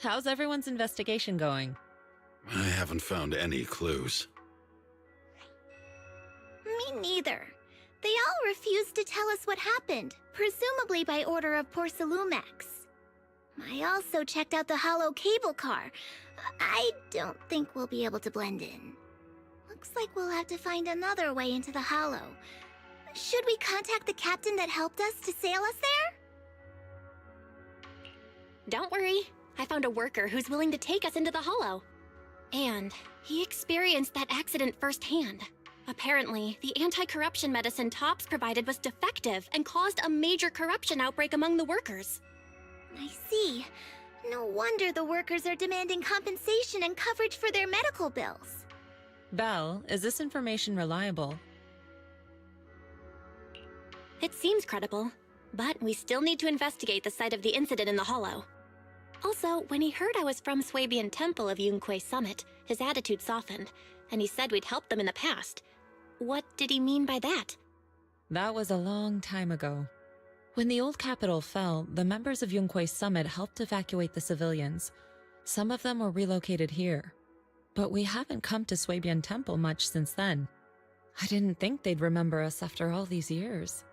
How's everyone's investigation going? I haven't found any clues. Me neither. They all refused to tell us what happened, presumably by order of Porcelumex. I also checked out the hollow cable car. I don't think we'll be able to blend in. Looks like we'll have to find another way into the hollow. Should we contact the captain that helped us to sail us there? Don't worry. I found a worker who's willing to take us into the hollow. And he experienced that accident firsthand. Apparently, the anti-corruption medicine Tops provided was defective and caused a major corruption outbreak among the workers. I see. No wonder the workers are demanding compensation and coverage for their medical bills. Belle, is this information reliable? It seems credible, but we still need to investigate the site of the incident in the hollow. Also, when he heard I was from Swabian Temple of Yunque Summit, his attitude softened, and he said we'd helped them in the past. What did he mean by that? That was a long time ago. When the old capital fell, the members of Yunque Summit helped evacuate the civilians. Some of them were relocated here. But we haven't come to Swabian Temple much since then. I didn't think they'd remember us after all these years.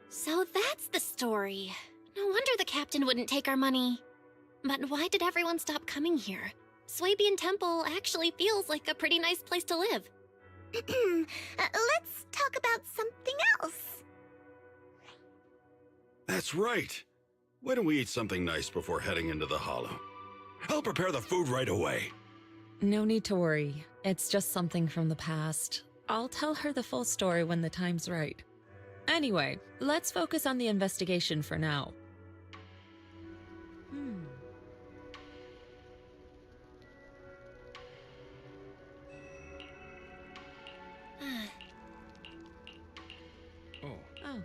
So that's the story. No wonder the captain wouldn't take our money. But why did everyone stop coming here? Swabian Temple actually feels like a pretty nice place to live. Let's talk about something else. That's right. Why don't we eat something nice before heading into the hollow? I'll prepare the food right away. No need to worry. It's just something from the past. I'll tell her the full story when the time's right. Anyway, let's focus on the investigation for now. Oh. Oh.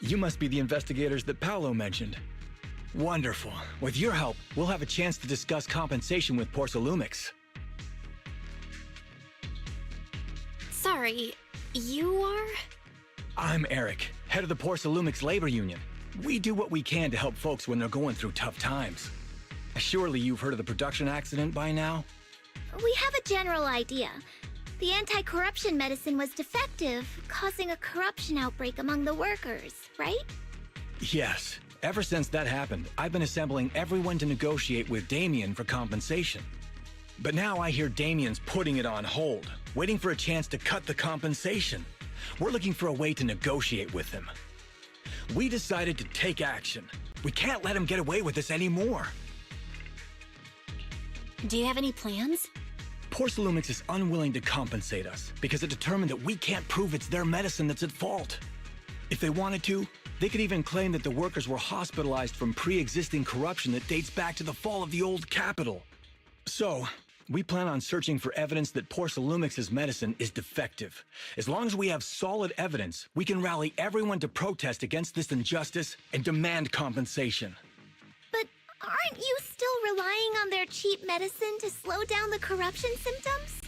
You must be the investigators that Paolo mentioned. Wonderful. With your help, we'll have a chance to discuss compensation with Porcelumix. Sorry, you are? I'm Eric, head of the Porcelumix Labor Union. We do what we can to help folks when they're going through tough times. Surely you've heard of the production accident by now? We have a general idea. The anti-corruption medicine was defective, causing a corruption outbreak among the workers, right? Yes. Ever since that happened, I've been assembling everyone to negotiate with Damien for compensation. But now I hear Damien's putting it on hold, waiting for a chance to cut the compensation. We're looking for a way to negotiate with him. We decided to take action. We can't let him get away with this anymore. Do you have any plans? Porcelumix is unwilling to compensate us because it determined that we can't prove it's their medicine that's at fault. If they wanted to, they could even claim that the workers were hospitalized from pre-existing corruption that dates back to the fall of the old capital. So, we plan on searching for evidence that Porcelumix's medicine is defective. As long as we have solid evidence, we can rally everyone to protest against this injustice and demand compensation. But aren't you still relying on their cheap medicine to slow down the corruption symptoms?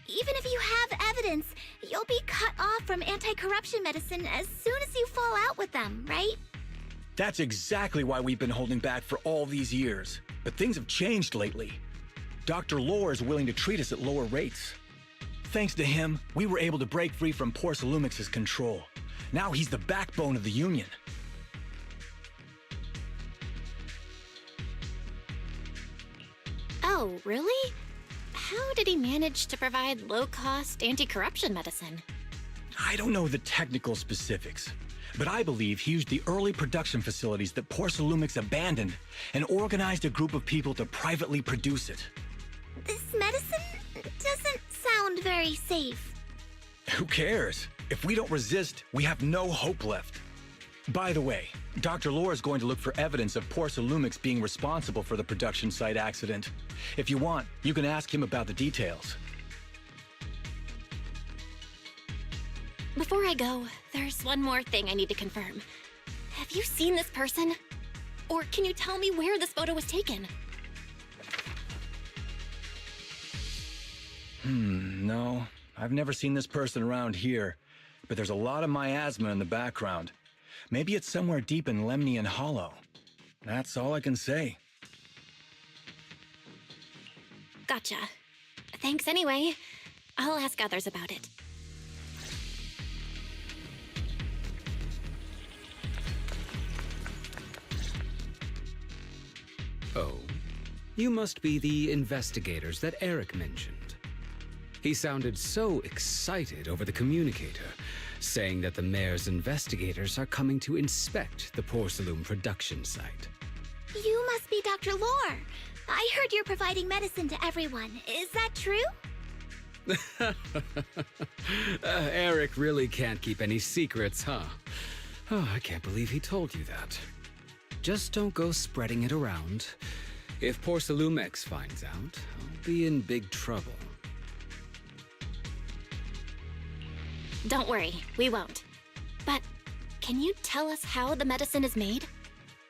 Even if you have evidence, you'll be cut off from anti-corruption medicine as soon as you fall out with them, right? That's exactly why we've been holding back for all these years. But things have changed lately. Dr. Lore is willing to treat us at lower rates. Thanks to him, we were able to break free from Porcelumix's control. Now he's the backbone of the Union. Oh, really? How did he manage to provide low-cost anti-corruption medicine? I don't know the technical specifics, but I believe he used the early production facilities that Porcelumix abandoned and organized a group of people to privately produce it. This medicine doesn't sound very safe. Who cares? If we don't resist, we have no hope left. By the way, Dr. Lore is going to look for evidence of Porcelumix being responsible for the production site accident. If you want, you can ask him about the details. Before I go, there's one more thing I need to confirm. Have you seen this person? Or can you tell me where this photo was taken? No. I've never seen this person around here, but there's a lot of miasma in the background. Maybe it's somewhere deep in Lemnian Hollow. That's all I can say. Gotcha. Thanks anyway. I'll ask others about it. Oh, you must be the investigators that Eric mentioned. He sounded so excited over the communicator, saying that the mayor's investigators are coming to inspect the Porcelume production site. You must be Dr. Lore. I heard you're providing medicine to everyone. Is that true? Eric really can't keep any secrets, huh? Oh, I can't believe he told you that. Just don't go spreading it around. If Porcelumix finds out, I'll be in big trouble. Don't worry, we won't. But can you tell us how the medicine is made?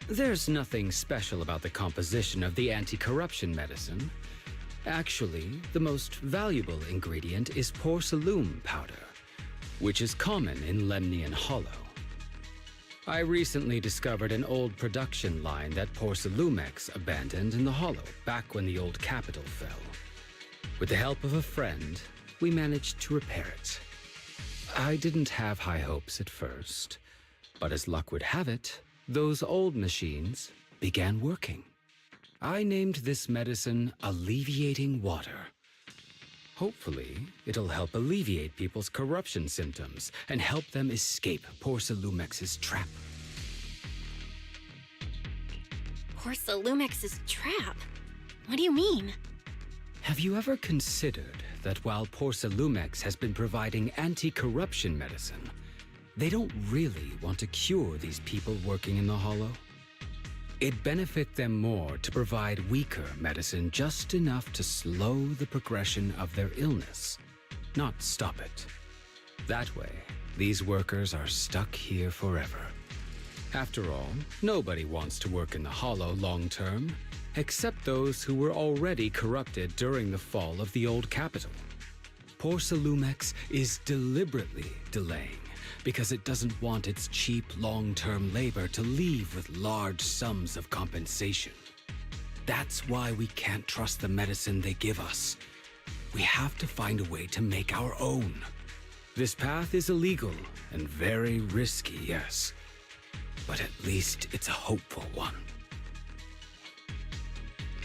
There's nothing special about the composition of the anti-corruption medicine. Actually, the most valuable ingredient is Porcelume powder, which is common in Lemnian Hollow. I recently discovered an old production line that Porcelumix abandoned in the Hollow back when the old capital fell. With the help of a friend, we managed to repair it. I didn't have high hopes at first, but as luck would have it, those old machines began working. I named this medicine Alleviating Water. Hopefully, it'll help alleviate people's corruption symptoms and help them escape Porcelumix's trap. Porcelumix's trap? What do you mean? Have you ever considered that while Porcelumix has been providing anti-corruption medicine, they don't really want to cure these people working in the Hollow? It'd benefit them more to provide weaker medicine just enough to slow the progression of their illness, not stop it. That way, these workers are stuck here forever. After all, nobody wants to work in the Hollow long term, except those who were already corrupted during the fall of the old capital. Porcelumix is deliberately delaying because it doesn't want its cheap long-term labor to leave with large sums of compensation. That's why we can't trust the medicine they give us. We have to find a way to make our own. This path is illegal and very risky, yes. but at least it's a hopeful one.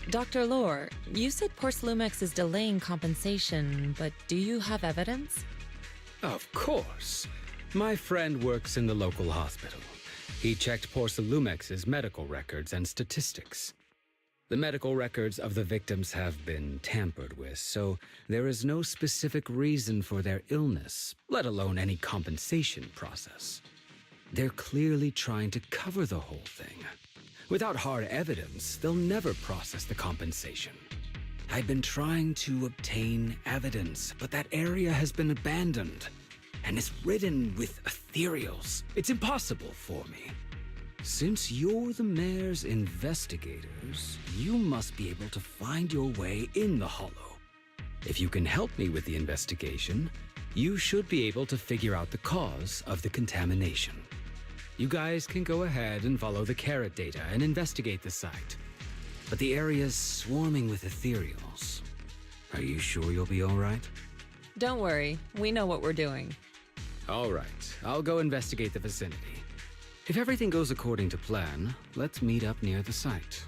Dr. Lore, you said Porcelumex is delaying compensation, but do you have evidence? Of course. My friend works in the local hospital. He checked Porcelumex's medical records and statistics. The medical records of the victims have been tampered with, so there is no specific reason for their illness, let alone any compensation process. They're clearly trying to cover the whole thing. Without hard evidence, they'll never process the compensation. I've been trying to obtain evidence, but that area has been abandoned and is ridden with ethereals. It's impossible for me. Since you're the mayor's investigators, you must be able to find your way in the Hollow. If you can help me with the investigation, you should be able to figure out the cause of the contamination. You guys can go ahead and follow the carrot data and investigate the site. But the area's swarming with ethereals. Are you sure you'll be all right? Don't worry, we know what we're doing. All right, I'll go investigate the vicinity. If everything goes according to plan, let's meet up near the site.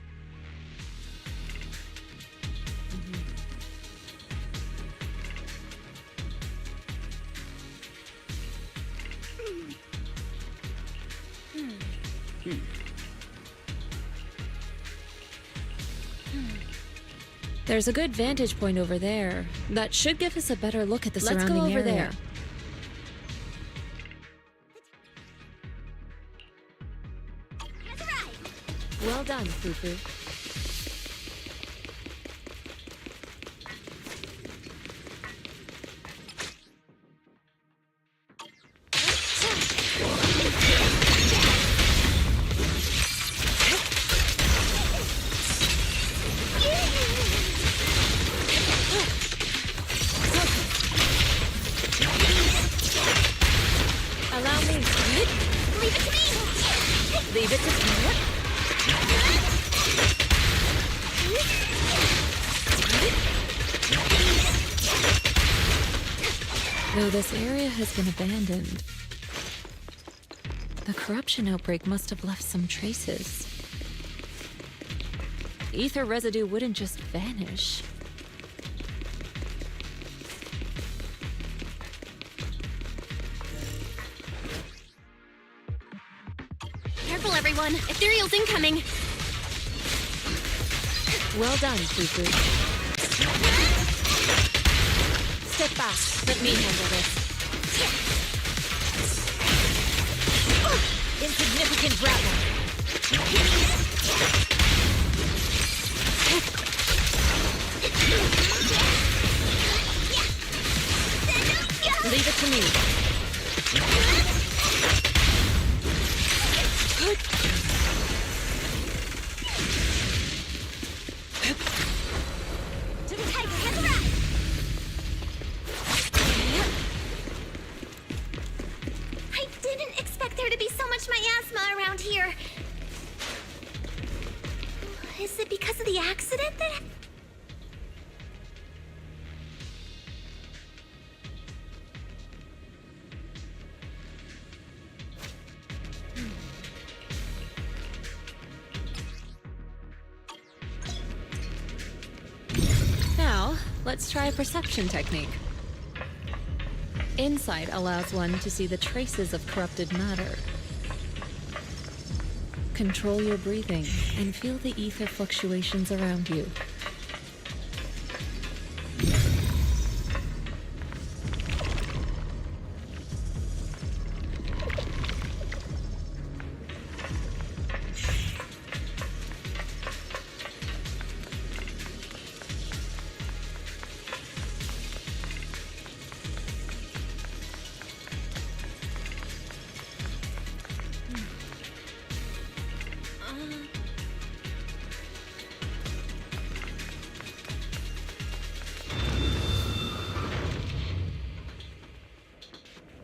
There's a good vantage point over there. That should give us a better look at the surrounding area. Let's go over there. Well done, Fufu. Allow me. Leave it to me. Leave it to me. Though this area has been abandoned, the corruption outbreak must have left some traces. Ether residue wouldn't just vanish. Careful, everyone! Ethereal's incoming! Well done, Fufu. Step back. Let me handle this. Insignificant grapple. Leave it to me. To the tiger, get the rat! I didn't expect there to be so much miasma around here. Is it because of the accident that... Now, let's try a perception technique. Insight allows one to see the traces of corrupted matter. Control your breathing and feel the ether fluctuations around you.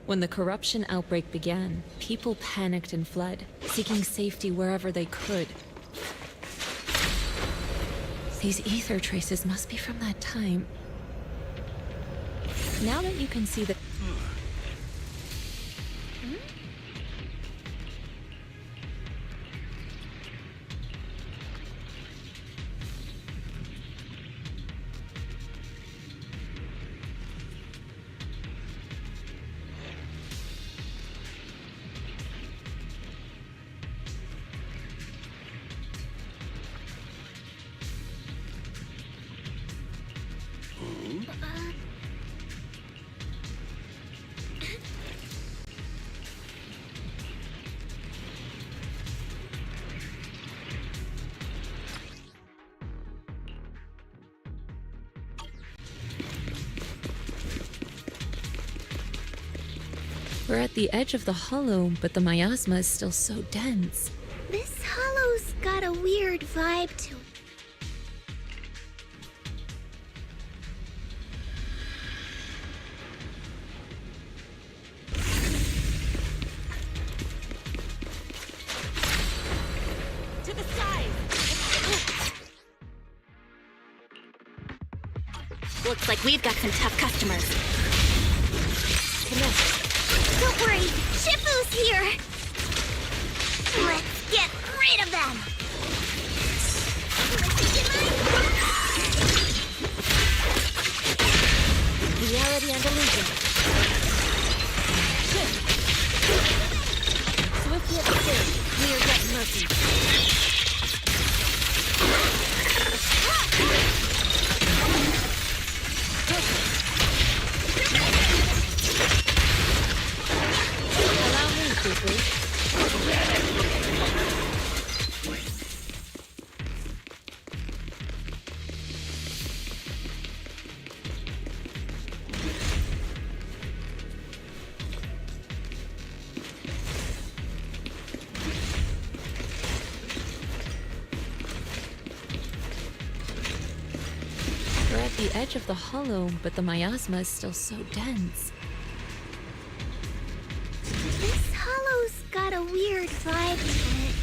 When the corruption outbreak began, people panicked and fled, seeking safety wherever they could. These ether traces must be from that time. Now that you can see the... We're at the edge of the hollow, but the miasma is still so dense. This hollow's got a weird vibe to it. To the side! Looks like we've got some tough customers. Don't worry, Shifu's here! Let's get rid of them! Reality and illusion. Shift. Swift yet still, clear yet murky. Allow me, Jufu. We're at the edge of the hollow, but the miasma is still so dense. This hollow's got a weird vibe to it.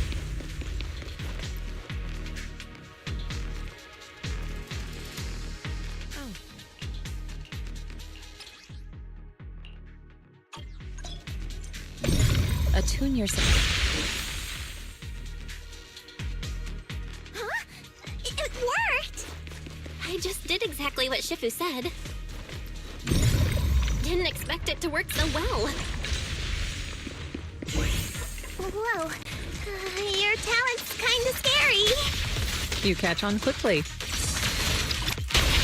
Attune yourself. Huh? It worked! I just did exactly what Shifu said. Didn't expect it to work so well. Whoa. Your talent's kinda scary. You catch on quickly.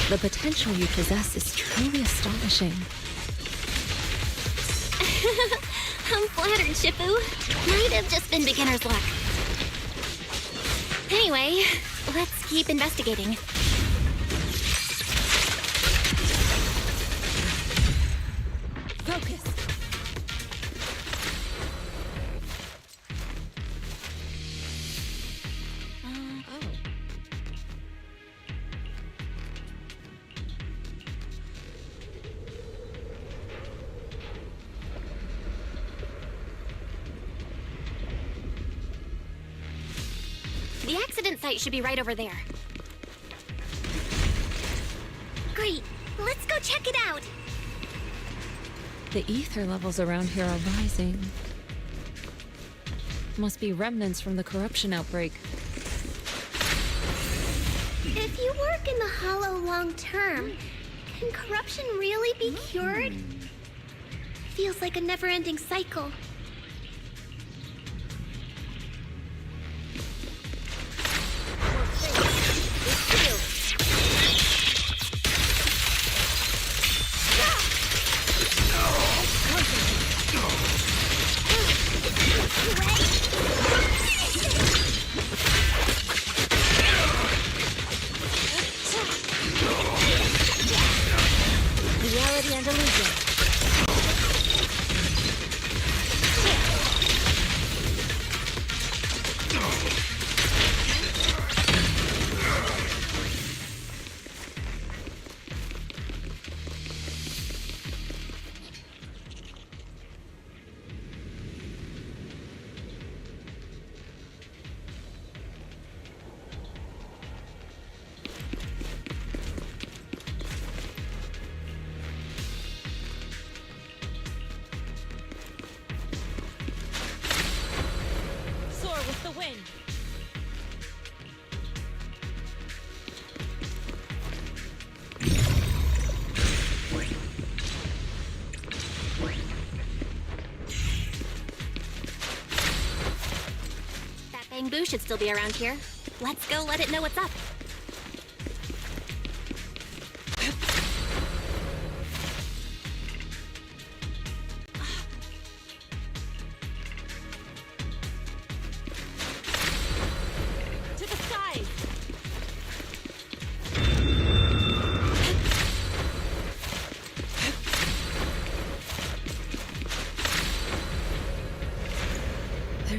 The potential you possess is truly astonishing. I'm flattered, Shifu. Might have just been beginner's luck. Anyway, let's keep investigating. Focus. The accident site should be right over there. Great. Let's go check it out. The ether levels around here are rising. Must be remnants from the corruption outbreak. If you work in the Hollow long term, can corruption really be cured? Feels like a never-ending cycle. Reality and illusion. Soar with the wind. That bamboo should still be around here. Let's go let it know what's up. To the side.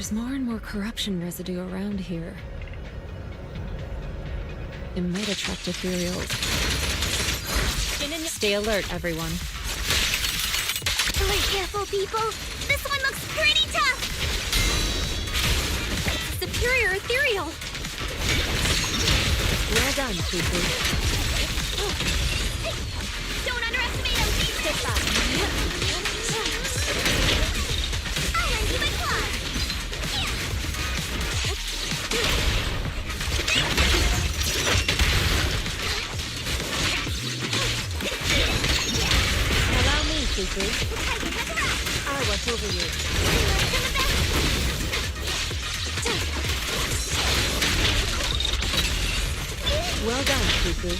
There's more and more corruption residue around here. It might attract ethereals. Stay alert, everyone. Play careful, people. This one looks pretty tough. Superior ethereal! Well done, Fufu. Don't underestimate him. Step back. I'll lend you my claw. Allow me, Fufu. I'll watch over you. Well done, Fufu.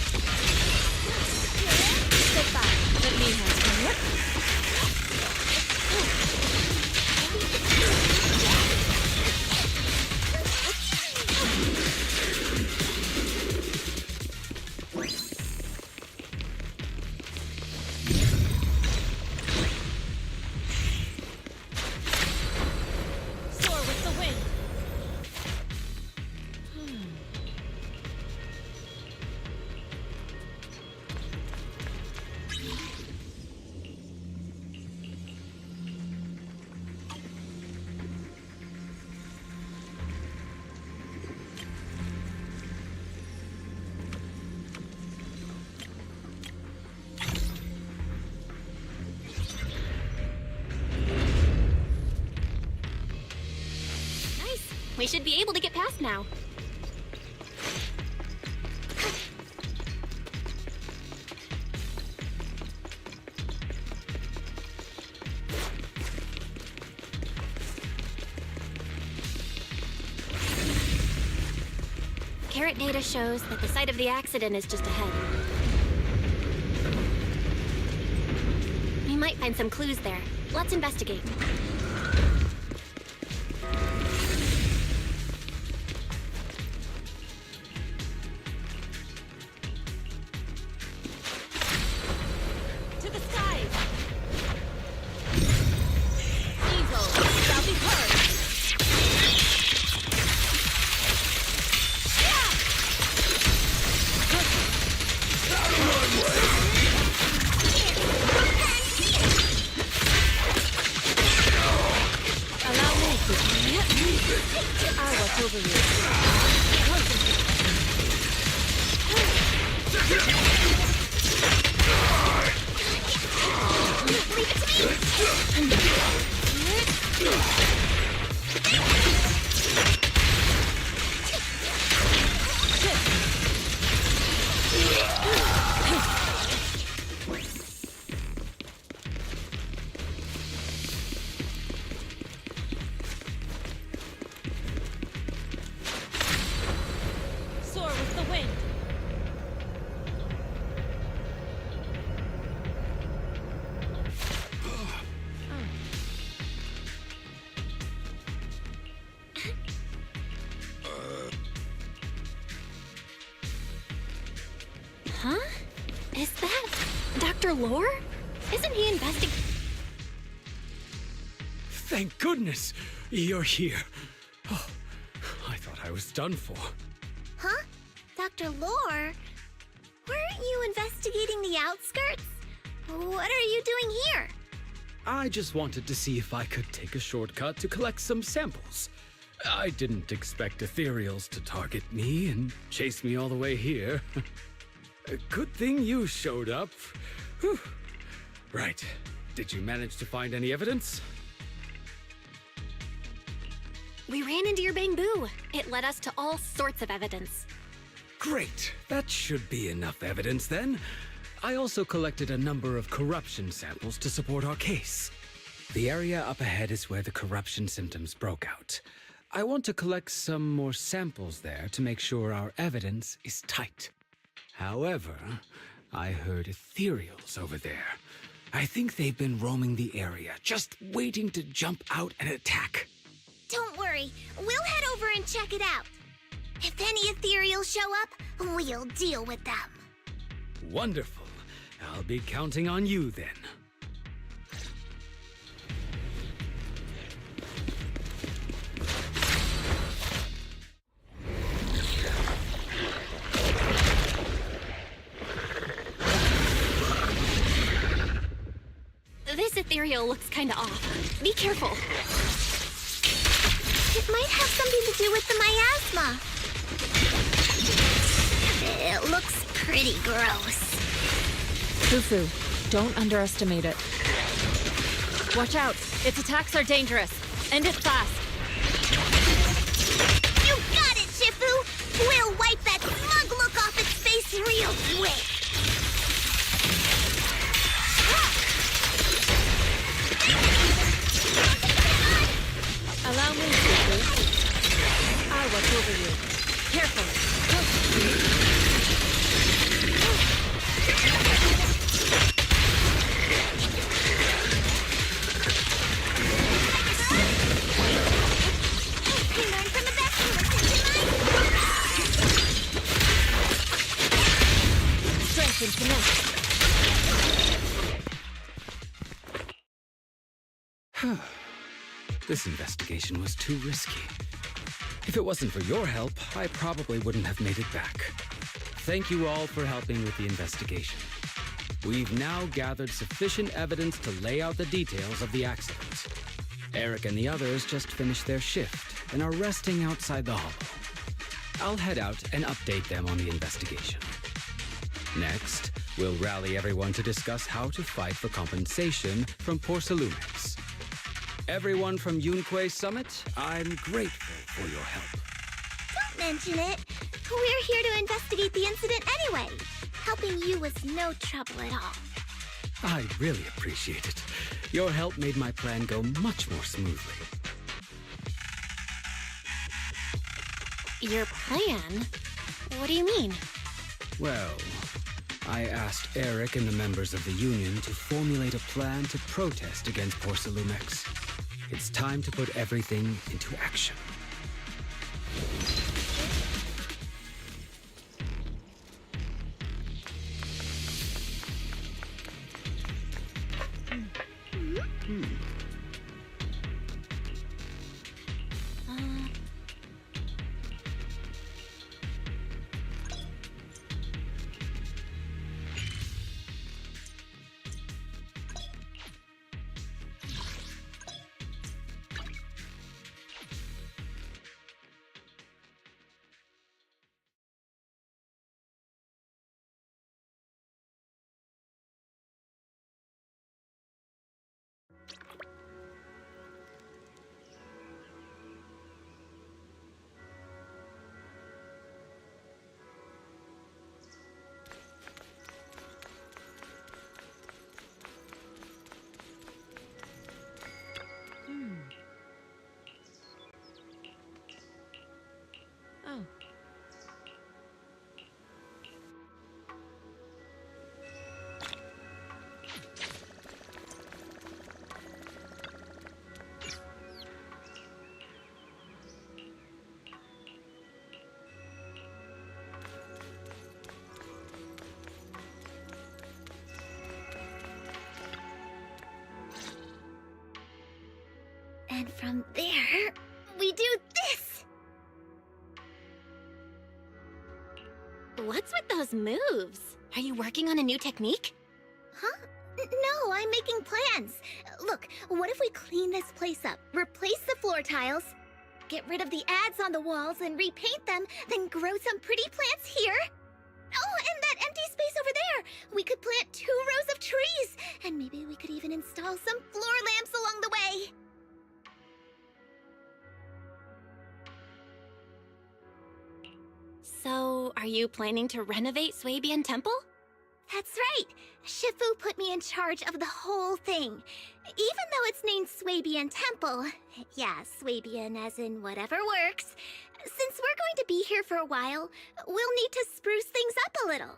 Step back. Let me handle it. Soar with the wind. Nice. We should be able to get past now. Carrot data shows that the site of the accident is just ahead. We might find some clues there. Let's investigate. To the skies! Evil shall be heard! Allow me to... I'll watch over you. Soar with the wind. Huh? Is that Dr. Lore? Isn't he investigating? Thank goodness you're here. Oh, I thought I was done for. Huh? Dr. Lore? Weren't you investigating the outskirts? What are you doing here? I just wanted to see if I could take a shortcut to collect some samples. I didn't expect ethereals to target me and chase me all the way here. A good thing you showed up. Whew. Right. Did you manage to find any evidence? We ran into your bamboo. It led us to all sorts of evidence. Great. That should be enough evidence then. I also collected a number of corruption samples to support our case. The area up ahead is where the corruption symptoms broke out. I want to collect some more samples there to make sure our evidence is tight. However, I heard ethereals over there. I think they've been roaming the area, just waiting to jump out and attack. Don't worry, we'll head over and check it out. If any ethereals show up, we'll deal with them. Wonderful. I'll be counting on you then. This ethereal looks kinda off. Be careful. It might have something to do with the miasma. It looks pretty gross. Fufu, don't underestimate it. Watch out! Its attacks are dangerous. End it fast. You got it, Shifu! We'll wipe that smug look off its face real quick. Allow me, Fufu. I'll watch over you. Carefully. You learn from the best and listen to mine. Strength and finesse. This investigation was too risky. If it wasn't for your help, I probably wouldn't have made it back. Thank you all for helping with the investigation. We've now gathered sufficient evidence to lay out the details of the accident. Eric and the others just finished their shift and are resting outside the hollow. I'll head out and update them on the investigation. Next, we'll rally everyone to discuss how to fight for compensation from Porcelumex. Everyone from Yunquay Summit, I'm grateful for your help. Don't mention it. We're here to investigate the incident anyway. Helping you was no trouble at all. I really appreciate it. Your help made my plan go much more smoothly. Your plan? What do you mean? Well, I asked Eric and the members of the Union to formulate a plan to protest against Porcelumex. It's time to put everything into action. Oh. And from there, we do this! What's with those moves? Are you working on a new technique? Huh? No, I'm making plans. Look, what if we clean this place up, replace the floor tiles, get rid of the ads on the walls and repaint them, then grow some pretty plants here? Oh, and that empty space over there! We could plant 2 rows of trees, and maybe we could even install some floor lamps along the way. So, are you planning to renovate Swabian Temple? That's right! Shifu put me in charge of the whole thing. Even though it's named Swabian Temple, yeah, Swabian as in whatever works, since we're going to be here for a while, we'll need to spruce things up a little.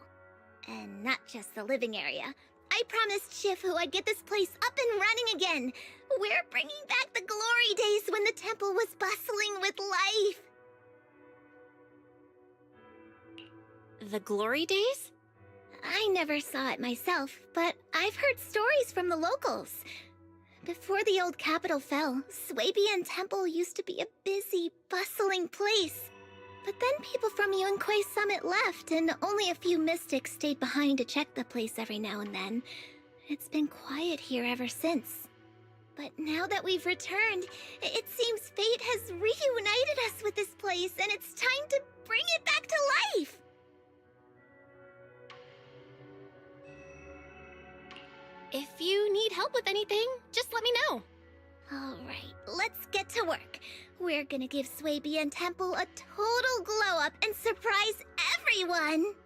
And not just the living area. I promised Shifu I'd get this place up and running again. We're bringing back the glory days when the temple was bustling with life. The glory days? I never saw it myself, but I've heard stories from the locals. Before the old capital fell, Swabian Temple used to be a busy, bustling place. But then people from Yunquay Summit left, and only a few mystics stayed behind to check the place every now and then. It's been quiet here ever since. But now that we've returned, it seems fate has reunited us with this place, and it's time to bring it back to life! If you need help with anything, just let me know. Alright, let's get to work. We're gonna give Swabian Temple a total glow-up and surprise everyone!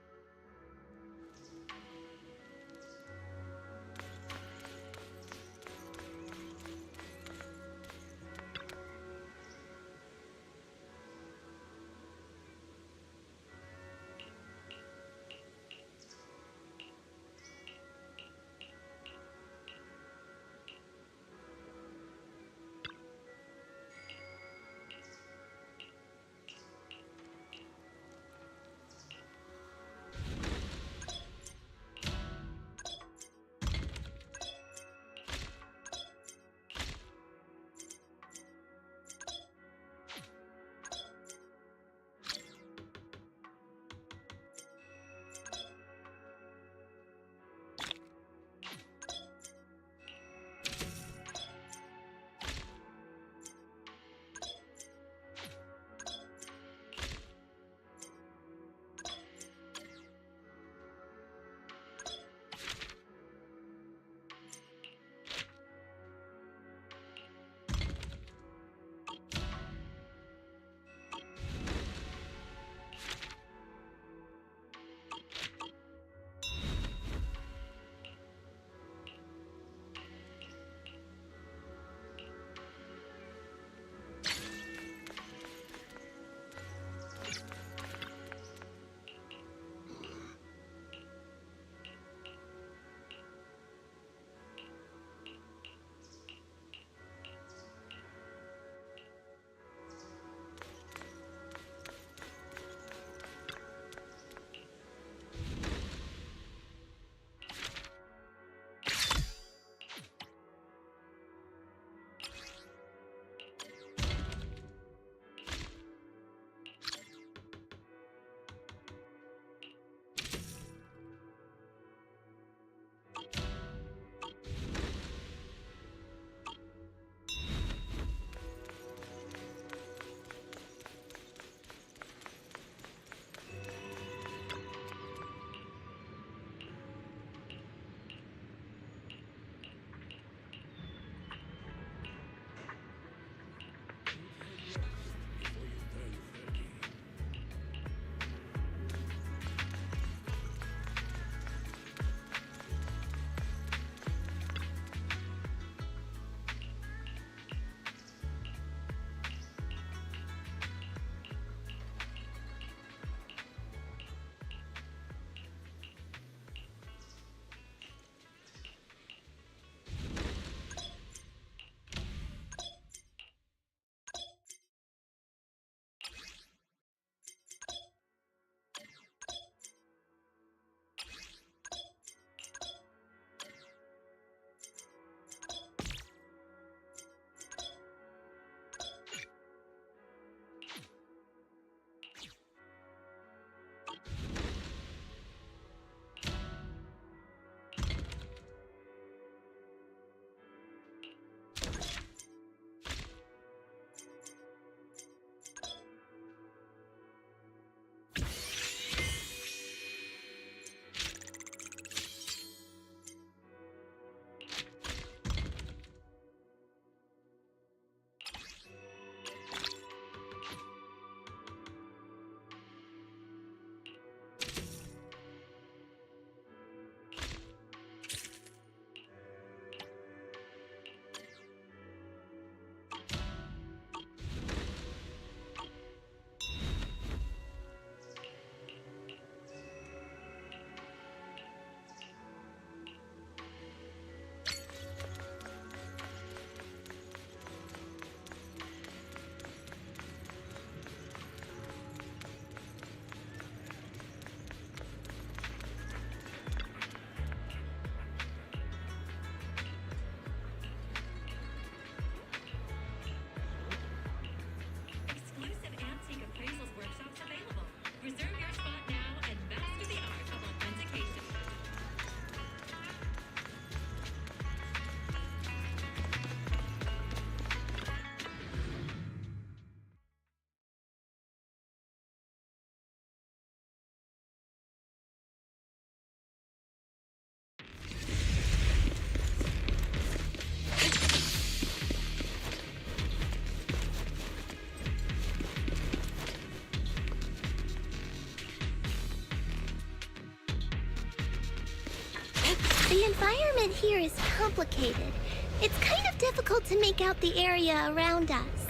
environment here is complicated. It's kind of difficult to make out the area around us.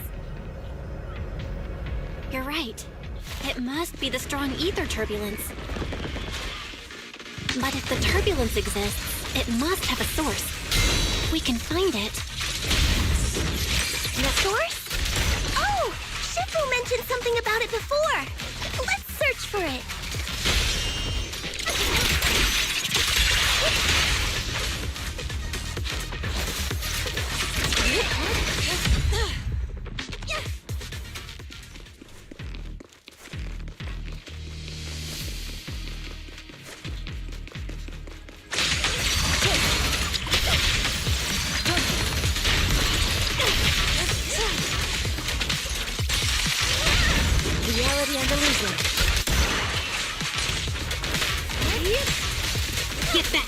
You're right. It must be the strong ether turbulence. But if the turbulence exists, it must have a source. We can find it. The source? Oh! Shifu mentioned something about it before! Let's search for it! Reality and illusion. Get back!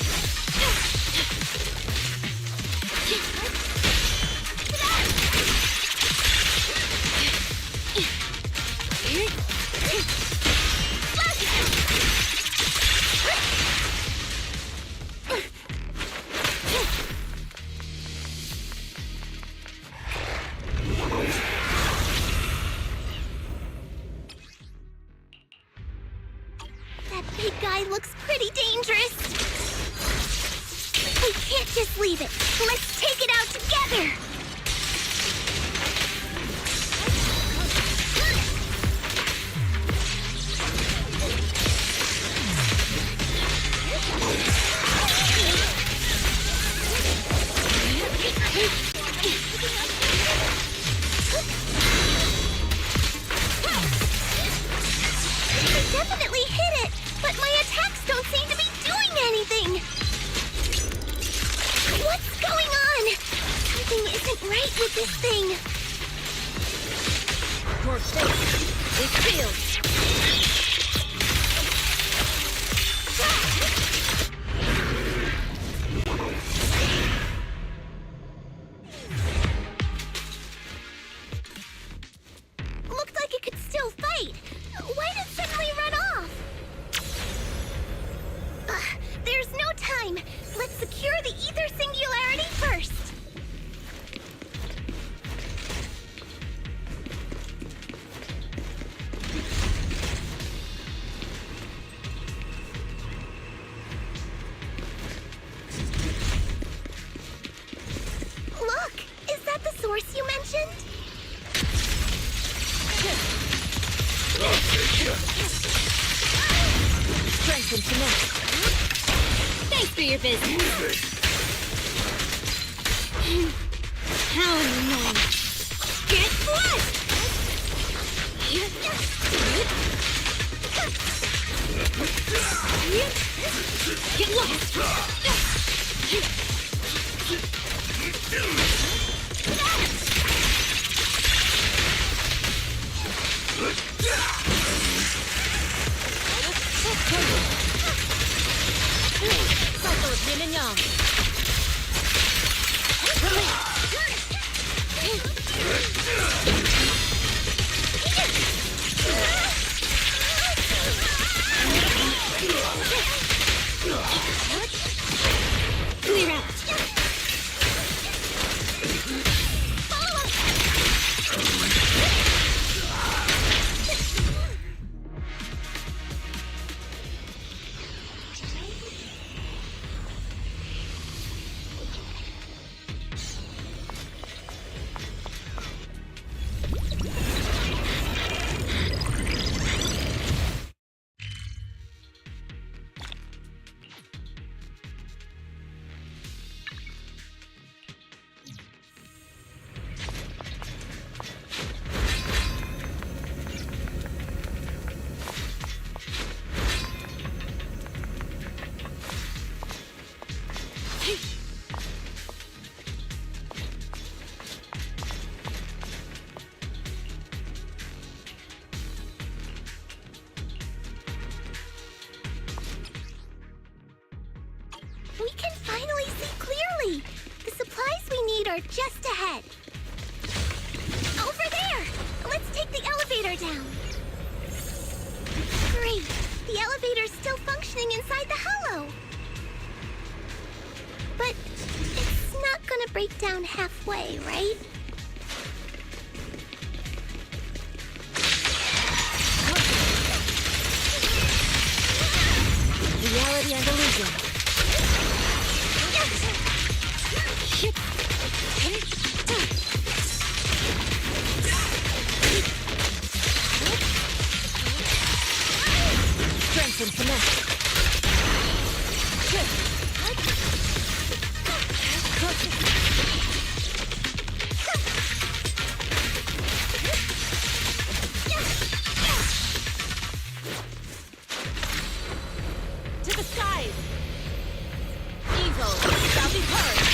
That big guy looks pretty dangerous. We can't just leave it. Let's take it out together. We definitely hit it, but my attacks don't seem to be doing anything. What's going on? Something isn't right with this thing. Your fate is sealed. Looked like it could still fight. Why did it suddenly run off? There's no time. Let's secure the ether singularity first. Look, is that the source you mentioned? Strength and finesse. Thanks for your business. How annoying. Get flushed! Get lost! Cycle of yin and yang. Clear out. We can finally see clearly. The supplies we need are just ahead. Over there! Let's take the elevator down. Great. The elevator's still functioning inside the hollow. break down halfway, right? Reality and illusion. Strength and finesse. To the skies! Evil shall be purged!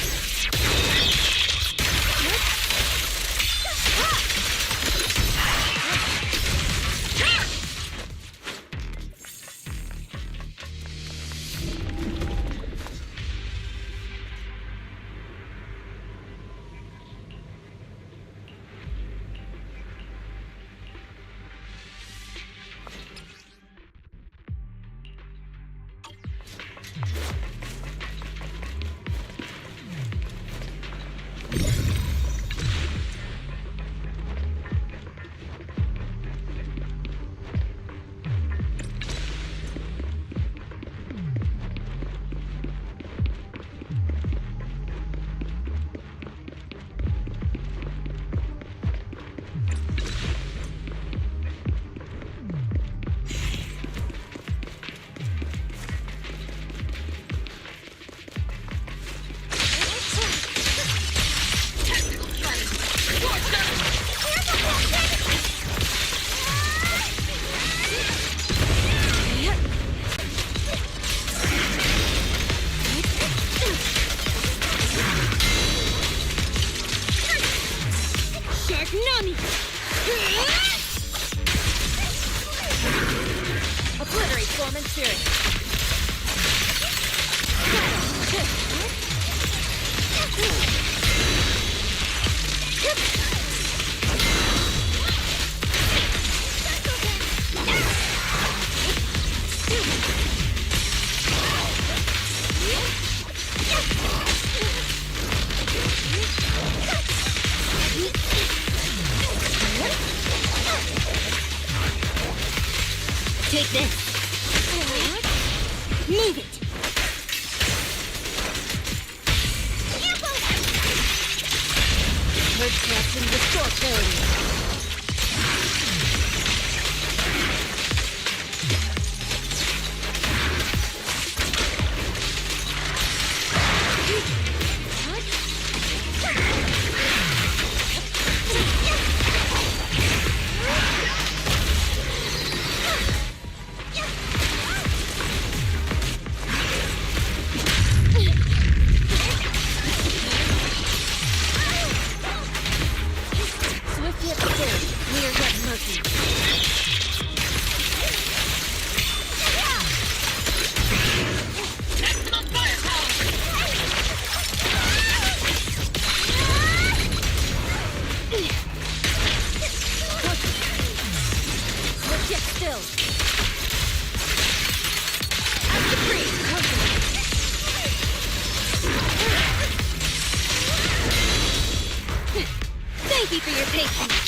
Obliterate form and spirit. Take this. Move it. Merge cast and restore clarity. Thank you for your patience.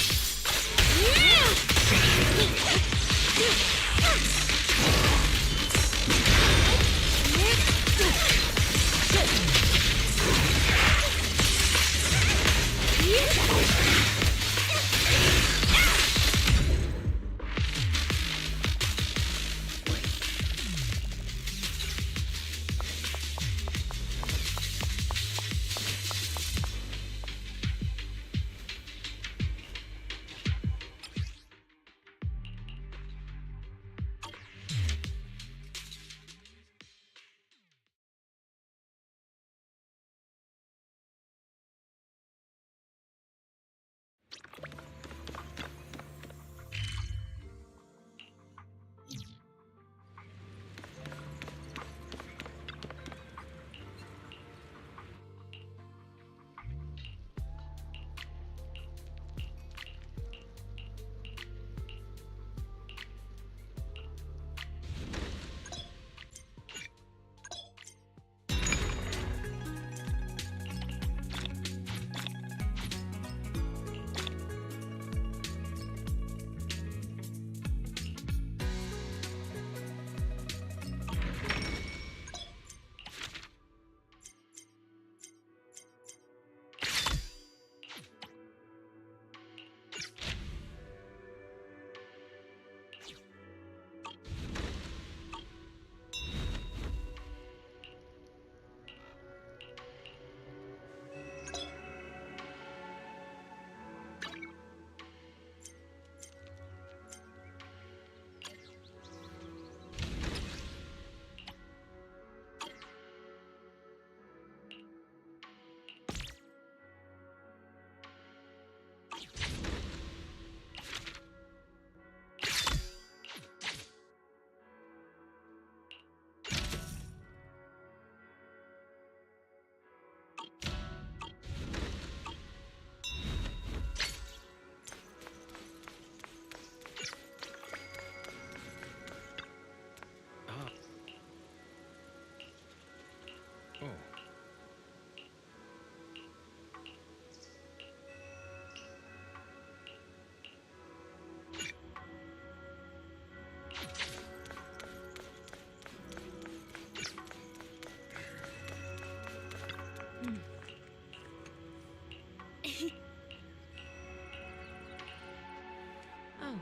Oh.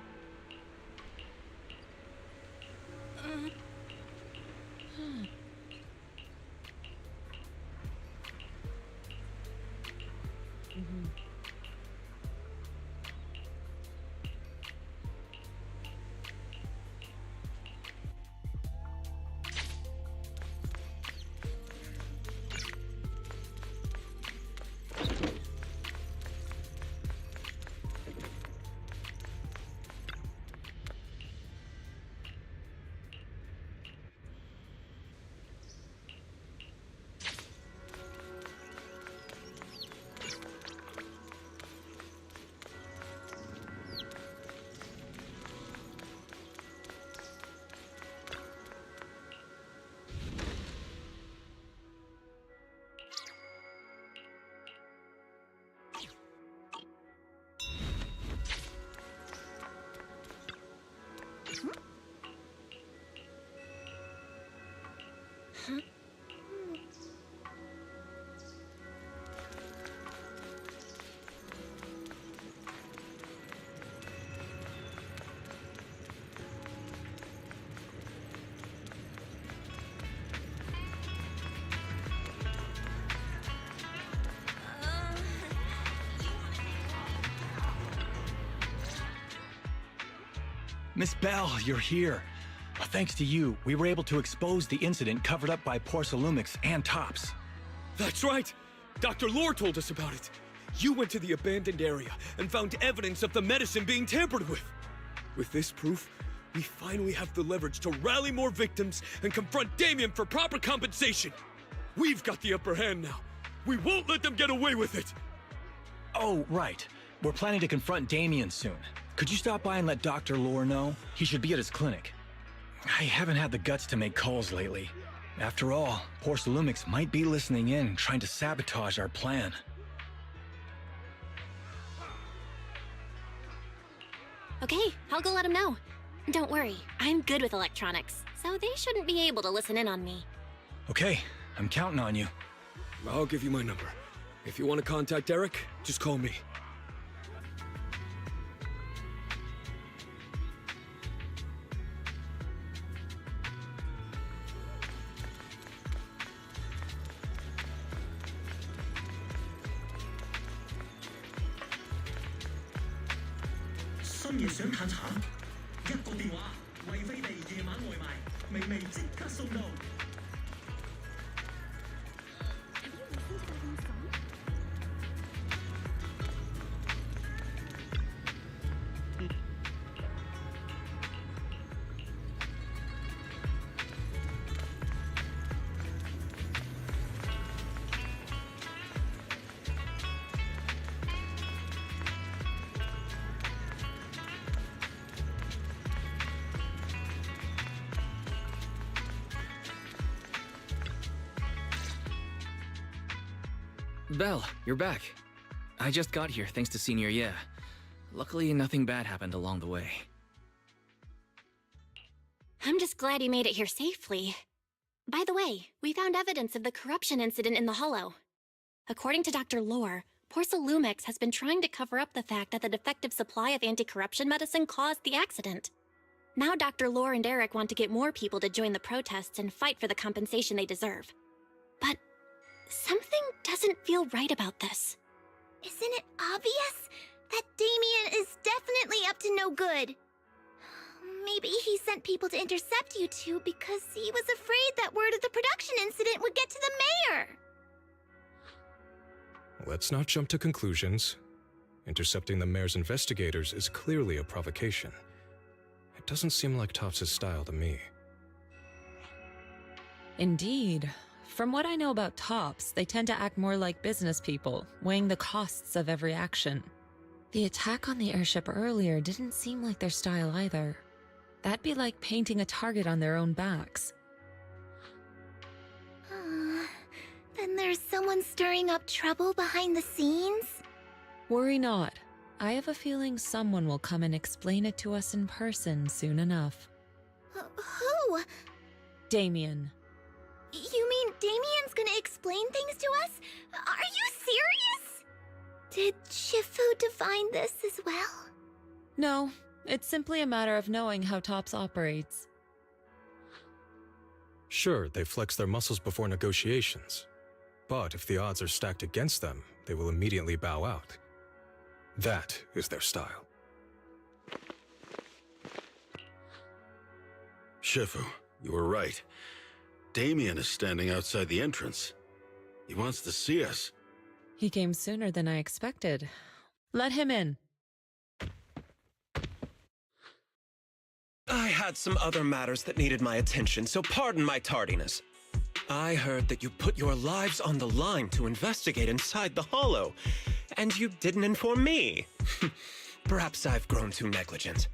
Huh. Mhm. Miss Belle, you're here. Thanks to you, we were able to expose the incident covered up by Porcelumix and Tops. That's right! Dr. Lore told us about it. You went to the abandoned area and found evidence of the medicine being tampered with. With this proof, we finally have the leverage to rally more victims and confront Damien for proper compensation. We've got the upper hand now. We won't let them get away with it! Oh, right. We're planning to confront Damien soon. Could you stop by and let Dr. Lore know? He should be at his clinic. I haven't had the guts to make calls lately. After all, Porcelumix might be listening in, trying to sabotage our plan. Okay, I'll go let him know. Don't worry, I'm good with electronics, so they shouldn't be able to listen in on me. Okay, I'm counting on you. I'll give you my number. If you want to contact Eric, just call me. Belle, you're back. I just got here thanks to Senior Ye. Luckily, nothing bad happened along the way. I'm just glad you made it here safely. By the way, we found evidence of the corruption incident in the Hollow. According to Dr. Lore, Porcelumix has been trying to cover up the fact that the defective supply of anti-corruption medicine caused the accident. Now Dr. Lore and Eric want to get more people to join the protests and fight for the compensation they deserve. But something doesn't feel right about this. Isn't it obvious that Damien is definitely up to no good? Maybe he sent people to intercept you two because he was afraid that word of the production incident would get to the mayor. Let's not jump to conclusions. Intercepting the mayor's investigators is clearly a provocation. It doesn't seem like Topps' style to me. Indeed. From what I know about Tops, they tend to act more like business people, weighing the costs of every action. The attack on the airship earlier didn't seem like their style either. That'd be like painting a target on their own backs. Then there's someone stirring up trouble behind the scenes? Worry not. I have a feeling someone will come and explain it to us in person soon enough. Who? Damien. You mean Damien's gonna explain things to us? Are you serious? Did to find this as well? No, it's simply a matter of knowing how TOPS operates. Sure, they flex their muscles before negotiations. But if the odds are stacked against them, they will immediately bow out. That is their style. Shifu, you were right. Damien is standing outside the entrance. He wants to see us. He came sooner than I expected. Let him in. I had some other matters that needed my attention, so pardon my tardiness. I heard that you put your lives on the line to investigate inside the Hollow, and you didn't inform me. Perhaps I've grown too negligent.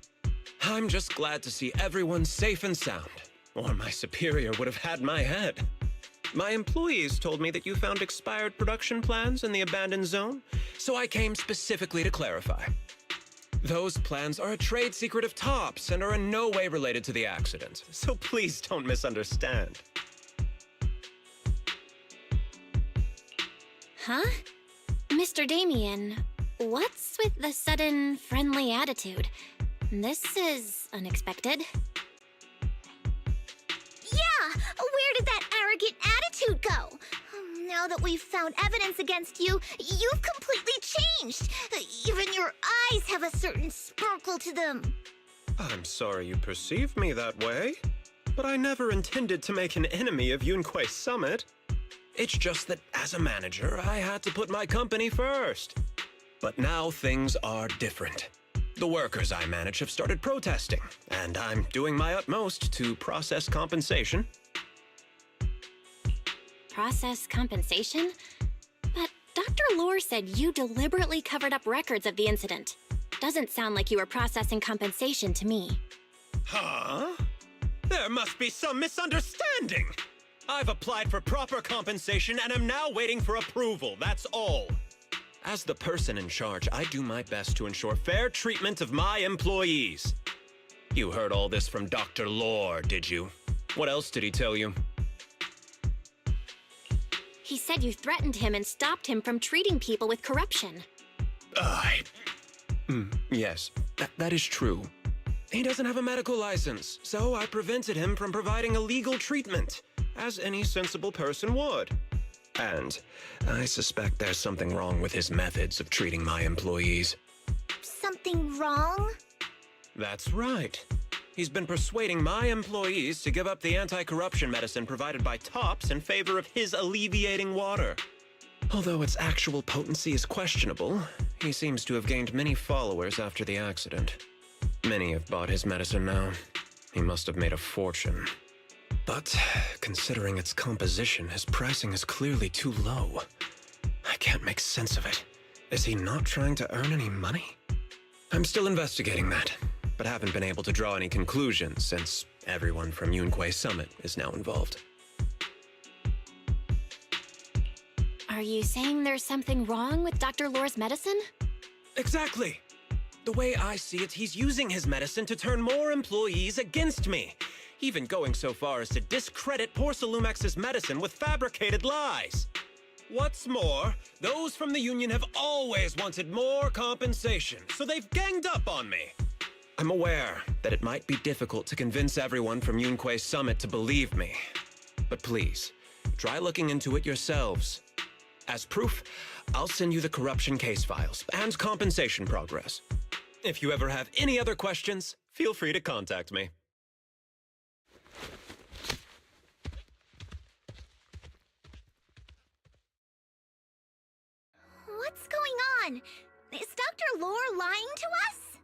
I'm just glad to see everyone safe and sound, or my superior would have had my head. My employees told me that you found expired production plans in the abandoned zone, so I came specifically to clarify. Those plans are a trade secret of TOPS and are in no way related to the accident, so please don't misunderstand. Huh? Mr. Damien, what's with the sudden friendly attitude? This is unexpected. Yeah! Where did that arrogant attitude go? Now that we've found evidence against you, you've completely changed. Even your eyes have a certain sparkle to them. I'm sorry you perceive me that way, but I never intended to make an enemy of Yunquay Summit. It's just that as a manager, I had to put my company first. But now things are different. The workers I manage have started protesting, and I'm doing my utmost to process compensation. Process compensation? But Dr. Lore said you deliberately covered up records of the incident. Doesn't sound like you were processing compensation to me. Huh? There must be some misunderstanding. I've applied for proper compensation and am now waiting for approval, that's all. As the person in charge, I do my best to ensure fair treatment of my employees. You heard all this from Dr. Lore, did you? What else did he tell you? He said you threatened him and stopped him from treating people with corruption. Yes, that is true. He doesn't have a medical license, so I prevented him from providing illegal treatment, as any sensible person would. And I suspect there's something wrong with his methods of treating my employees. Something wrong? That's right. He's been persuading my employees to give up the anti-corruption medicine provided by TOPS in favor of his alleviating water. Although its actual potency is questionable, he seems to have gained many followers after the accident. Many have bought his medicine now. He must have made a fortune. But considering its composition, his pricing is clearly too low. I can't make sense of it. Is he not trying to earn any money? I'm still investigating that, but haven't been able to draw any conclusions since everyone from Yunquay Summit is now involved. Are you saying there's something wrong with Dr. Lore's medicine? Exactly! The way I see it, he's using his medicine to turn more employees against me, even going so far as to discredit Porcelumex's medicine with fabricated lies. What's more, those from the union have always wanted more compensation, so they've ganged up on me. I'm aware that it might be difficult to convince everyone from Yunquay Summit to believe me, but please, try looking into it yourselves. As proof, I'll send you the corruption case files and compensation progress. If you ever have any other questions, feel free to contact me. What's going on? Is Dr. Lore lying to us?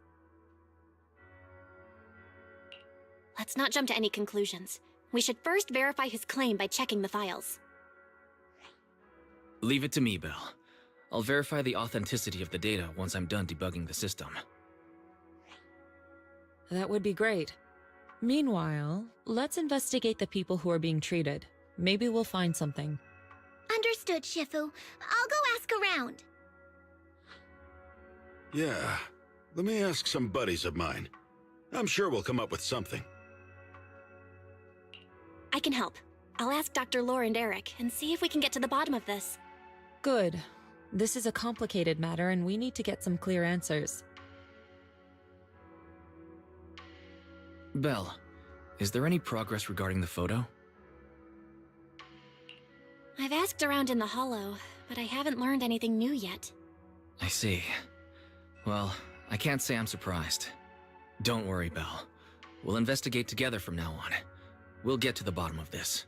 Let's not jump to any conclusions. We should first verify his claim by checking the files. Leave it to me, Belle. I'll verify the authenticity of the data once I'm done debugging the system. That would be great. Meanwhile, let's investigate the people who are being treated. Maybe we'll find something. Understood, Shifu. I'll go ask around. Yeah, let me ask some buddies of mine. I'm sure we'll come up with something. I can help. I'll ask Dr. Lore and Eric and see if we can get to the bottom of this. Good. This is a complicated matter and we need to get some clear answers. Belle, is there any progress regarding the photo? I've asked around in the Hollow, but I haven't learned anything new yet. I see. Well, I can't say I'm surprised. Don't worry, Belle. We'll investigate together from now on. We'll get to the bottom of this.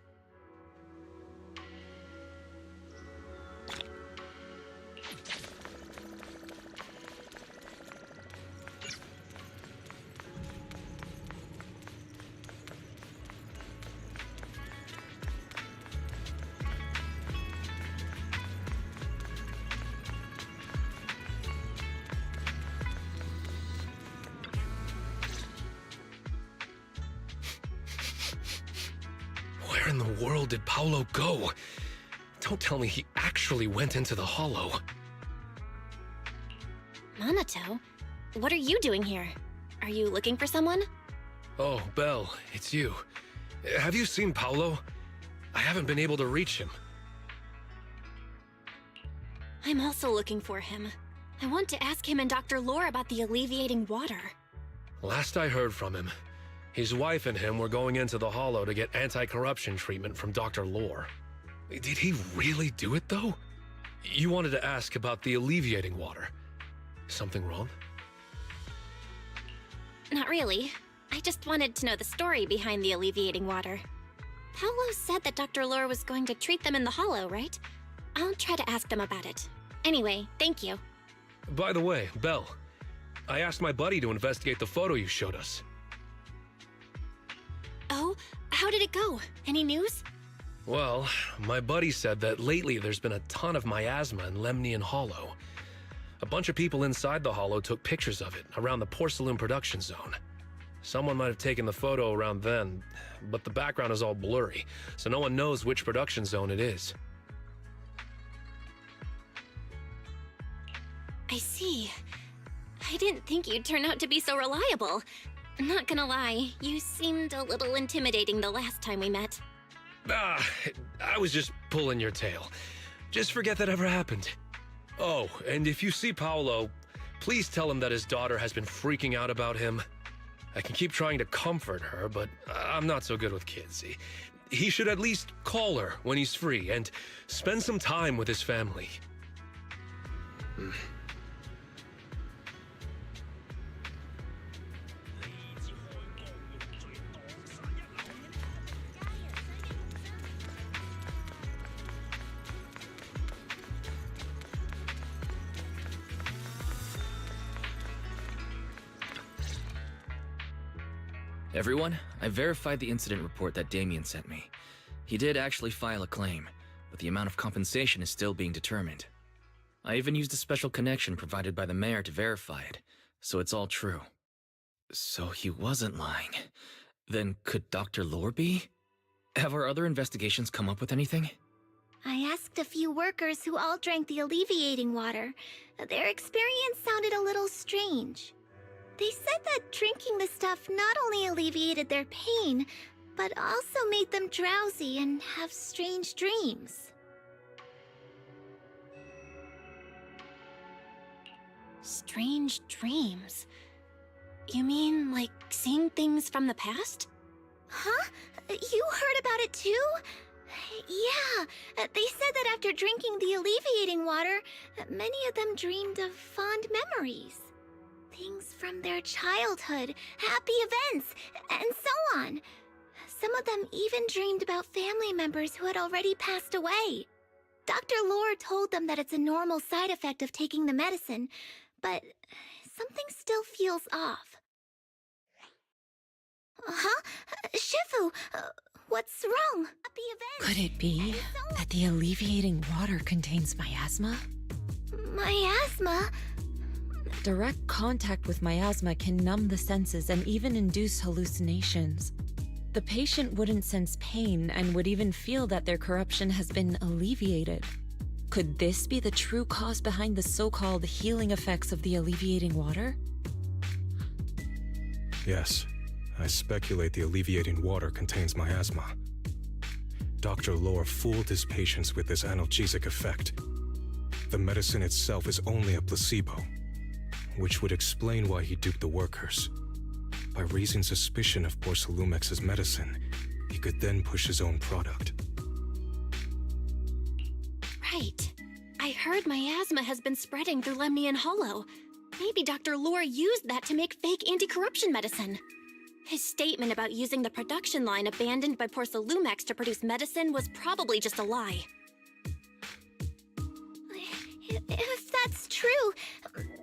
Where in the world did Paolo go? Don't tell me he actually went into the Hollow. Minato? What are you doing here? Are you looking for someone? Oh, Belle, it's you. Have you seen Paolo? I haven't been able to reach him. I'm also looking for him. I want to ask him and Dr. Lore about the alleviating water. Last I heard from him, his wife and him were going into the Hollow to get anti-corruption treatment from Dr. Lore. Did he really do it, though? You wanted to ask about the alleviating water. Something wrong? Not really. I just wanted to know the story behind the alleviating water. Paolo said that Dr. Lore was going to treat them in the Hollow, right? I'll try to ask them about it. Anyway, thank you. By the way, Belle, I asked my buddy to investigate the photo you showed us. Oh, how did it go? Any news? Well, my buddy said that lately there's been a ton of miasma in Lemnian Hollow. A bunch of people inside the Hollow took pictures of it around the porcelain production zone. Someone might have taken the photo around then, but the background is all blurry, so no one knows which production zone it is. I see. I didn't think you'd turn out to be so reliable. Not gonna lie, you seemed a little intimidating the last time we met. I was just pulling your tail. Just forget that ever happened. Oh, and if you see Paolo, please tell him that his daughter has been freaking out about him. I can keep trying to comfort her, but I'm not so good with kids. He should at least call her when he's free and spend some time with his family. Everyone, I verified the incident report that Damien sent me. He did actually file a claim, but the amount of compensation is still being determined. I even used a special connection provided by the mayor to verify it, so it's all true. So he wasn't lying. Then could Dr. Lore be? Have our other investigations come up with anything? I asked a few workers who all drank the alleviating water. Their experience sounded a little strange. They said that drinking the stuff not only alleviated their pain, but also made them drowsy and have strange dreams. Strange dreams? You mean, like, seeing things from the past? Huh? You heard about it too? Yeah, they said that after drinking the alleviating water, many of them dreamed of fond memories. Things from their childhood, happy events, and so on. Some of them even dreamed about family members who had already passed away. Dr. Lore told them that it's a normal side effect of taking the medicine, but something still feels off. Huh? Shifu, what's wrong? Happy events. Could it be that the alleviating water contains miasma? Miasma? Direct contact with miasma can numb the senses and even induce hallucinations. The patient wouldn't sense pain and would even feel that their corruption has been alleviated. Could this be the true cause behind the so-called healing effects of the alleviating water? Yes, I speculate the alleviating water contains miasma. Dr. Lore fooled his patients with this analgesic effect. the medicine itself is only a placebo, which would explain why he duped the workers. By raising suspicion of Porcelumex's medicine, he could then push his own product. Right. I heard miasma has been spreading through Lemnian Hollow. Maybe Dr. Lore used that to make fake anti-corruption medicine. His statement about using the production line abandoned by Porcelumex to produce medicine was probably just a lie. If that's true,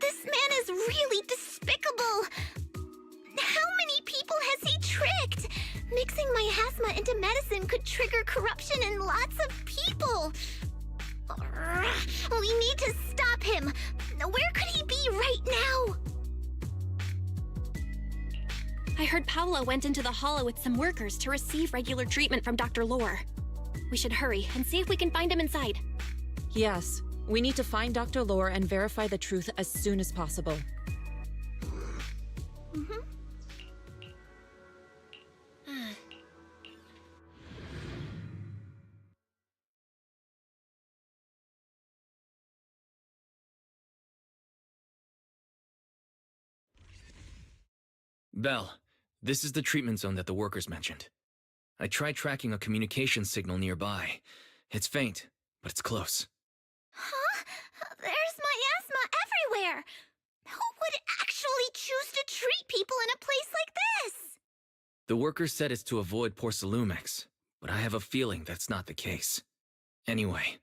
this man is really despicable. How many people has he tricked? Mixing miasma into medicine could trigger corruption in lots of people. We need to stop him. Where could he be right now? I heard Paolo went into the Hollow with some workers to receive regular treatment from Dr. Lore. We should hurry and see if we can find him inside. Yes, we need to find Dr. Lore and verify the truth as soon as possible. Belle, this is the treatment zone that the workers mentioned. I tried tracking a communication signal nearby. It's faint, but it's close. Huh? There's miasma everywhere! Who would actually choose to treat people in a place like this? The workers said it's to avoid Porcelumex, but I have a feeling that's not the case. Anyway,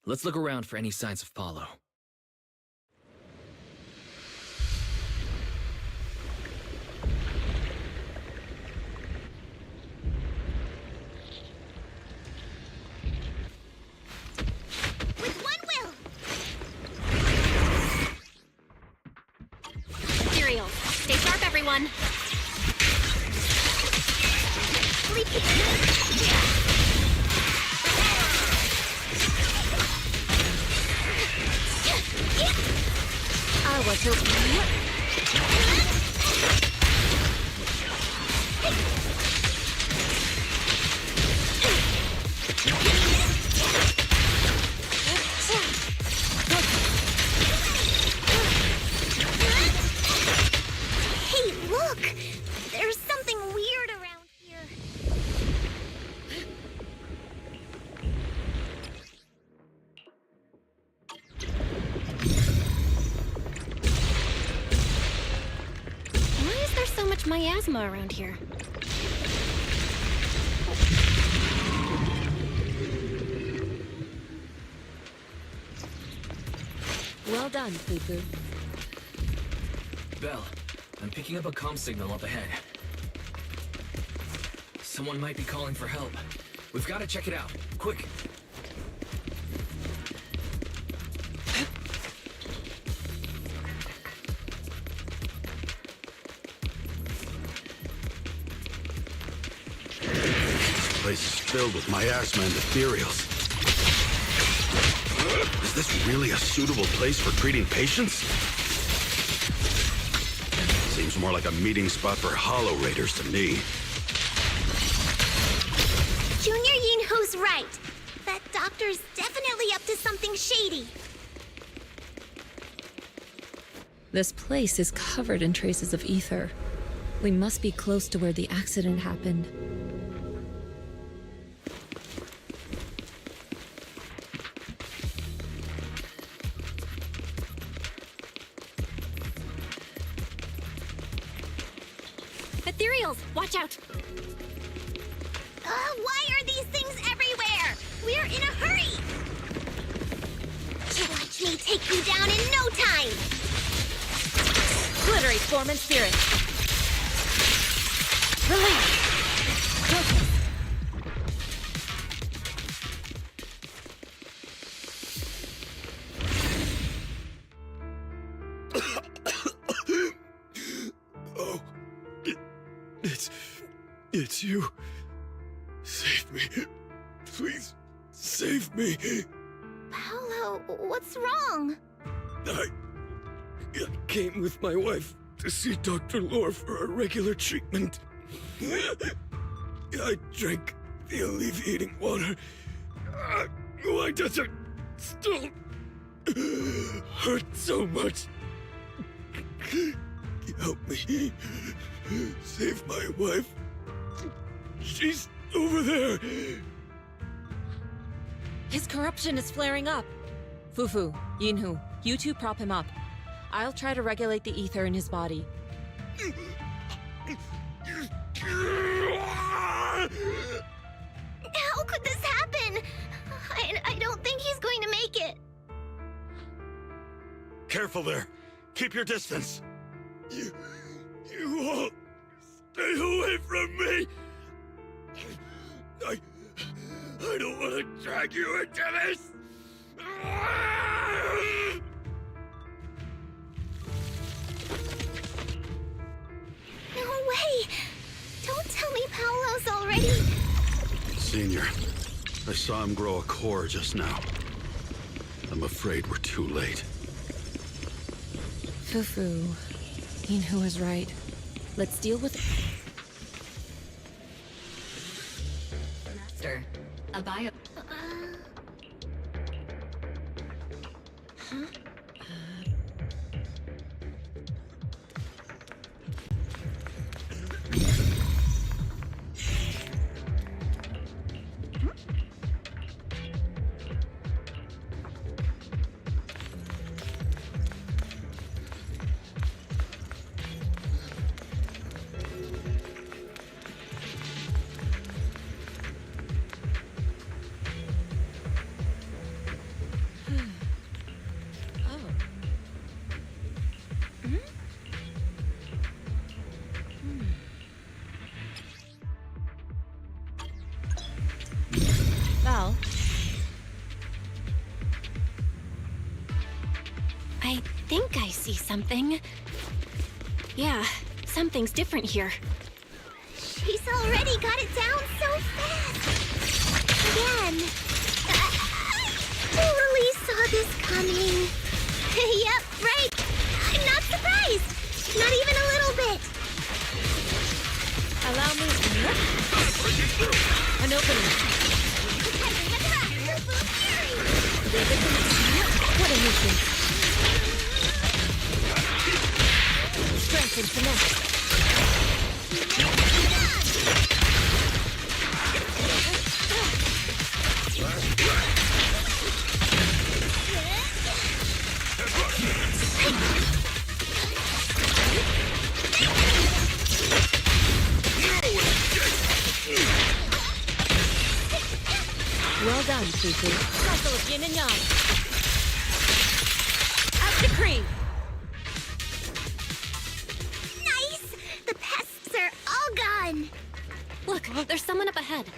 let's look around for any signs of Paolo. Stay sharp, everyone! I was hoping. Hey, look! There's something weird around here. Why is there so much miasma around here? Well done, Poo-Poo. Belle, I'm picking up a comm signal up ahead. Someone might be calling for help. We've got to check it out. Quick! This place is filled with miasma and ethereals. Is this really a suitable place for treating patients? Seems more like a meeting spot for Hollow Raiders to me. Junior Yinhu's right. That doctor's definitely up to something shady. This place is covered in traces of ether. We must be close to where the accident happened. Ethereals, watch out! Why are these things everywhere? We're in a hurry! Watch me take you down in no time! Glittery form and spirit. Release! Focus. Oh, it's you. Save me. Please, save me. Paolo, what's wrong? I came with my wife to see Dr. Lore for a regular treatment. I drank the alleviating water. Why does it still hurt so much. Help me. Save my wife. She's over there. His corruption is flaring up. Fufu, Yinhu, you two prop him up. I'll try to regulate the ether in his body. How could this happen? I don't think he's going to make it. Careful there. Keep your distance. You all stay away from me. I don't want to drag you into this. No way! Don't tell me Paolo's already... Senior, I saw him grow a core just now. I'm afraid we're too late. Fufu, Yinhu is right. Let's deal with... Master, a bio... Huh? Belle? I think I see something. Yeah, something's different here. She's already got it down so fast! Again! I totally saw this coming. Yep, right! I'm not surprised! Not even a little bit! Allow me... An opening. What a nuisance. Strength and finesse. Well done, Fufu. Cycle of yin and yang. Out decree. Nice! The pests are all gone! Look, there's someone up ahead.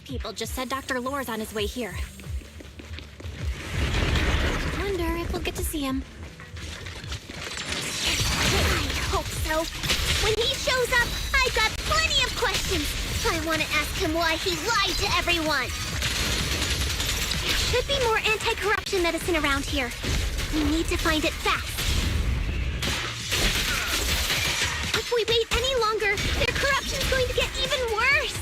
People just said Dr. Lore's on his way here. Wonder if we'll get to see him. I hope so. When he shows up, I've got plenty of questions. I want to ask him why he lied to everyone. There should be more anti-corruption medicine around here. We need to find it fast. If we wait any longer, their corruption's going to get even worse.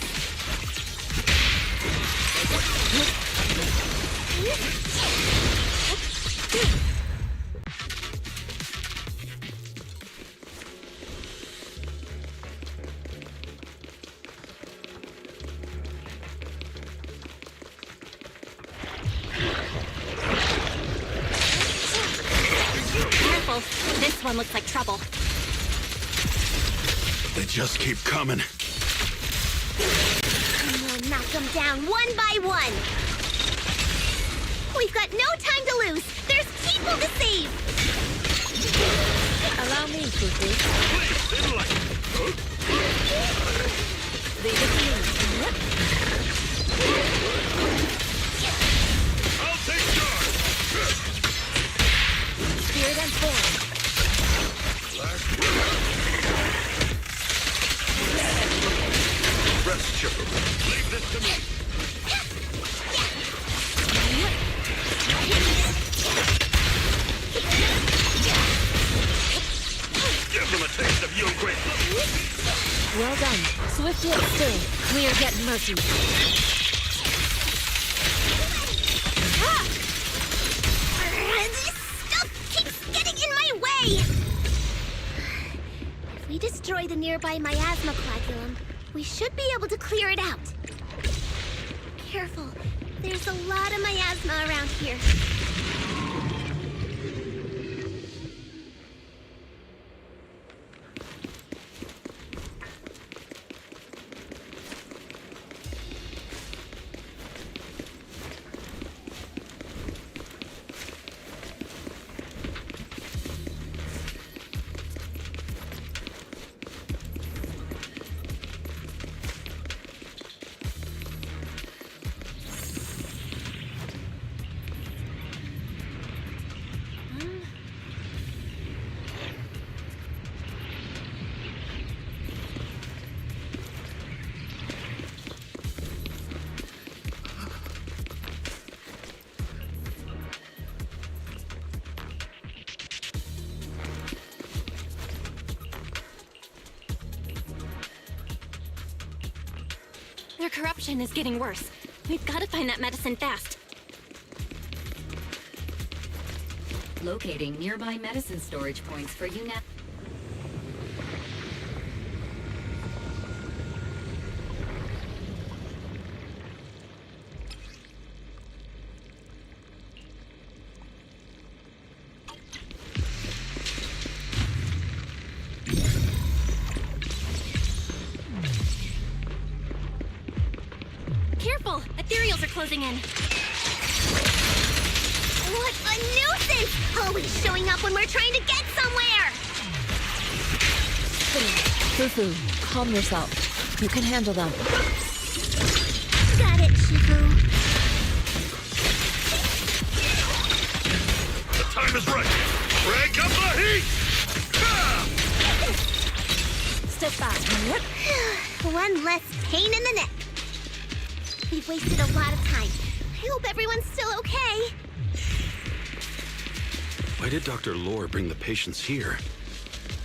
Careful, this one looks like trouble. They just keep coming. We'll knock them down one by one. We've got no time to lose. There's people to save. Allow me, Fufu. Leave it to me. I'll take charge! Spear them forward. Rest, Chipper. Leave this to me. Give them a taste of Yunquei. Well done. Swift yet still. Clear yet murky. This stuff keeps getting in my way! If we destroy the nearby miasma coagulum, we should be able to clear it out. Careful. There's a lot of miasma around here. Their corruption is getting worse. We've got to find that medicine fast. Locating nearby medicine storage points for you now. Careful! Ethereals are closing in. What a nuisance! Always showing up when we're trying to get somewhere! Fufu, calm yourself. You can handle them. Got it, Shifu. The time is right. Crank up the heat! Step back. One less pain in the neck. We've wasted a lot of time. I hope everyone's still okay. Why did Dr. Lore bring the patients here?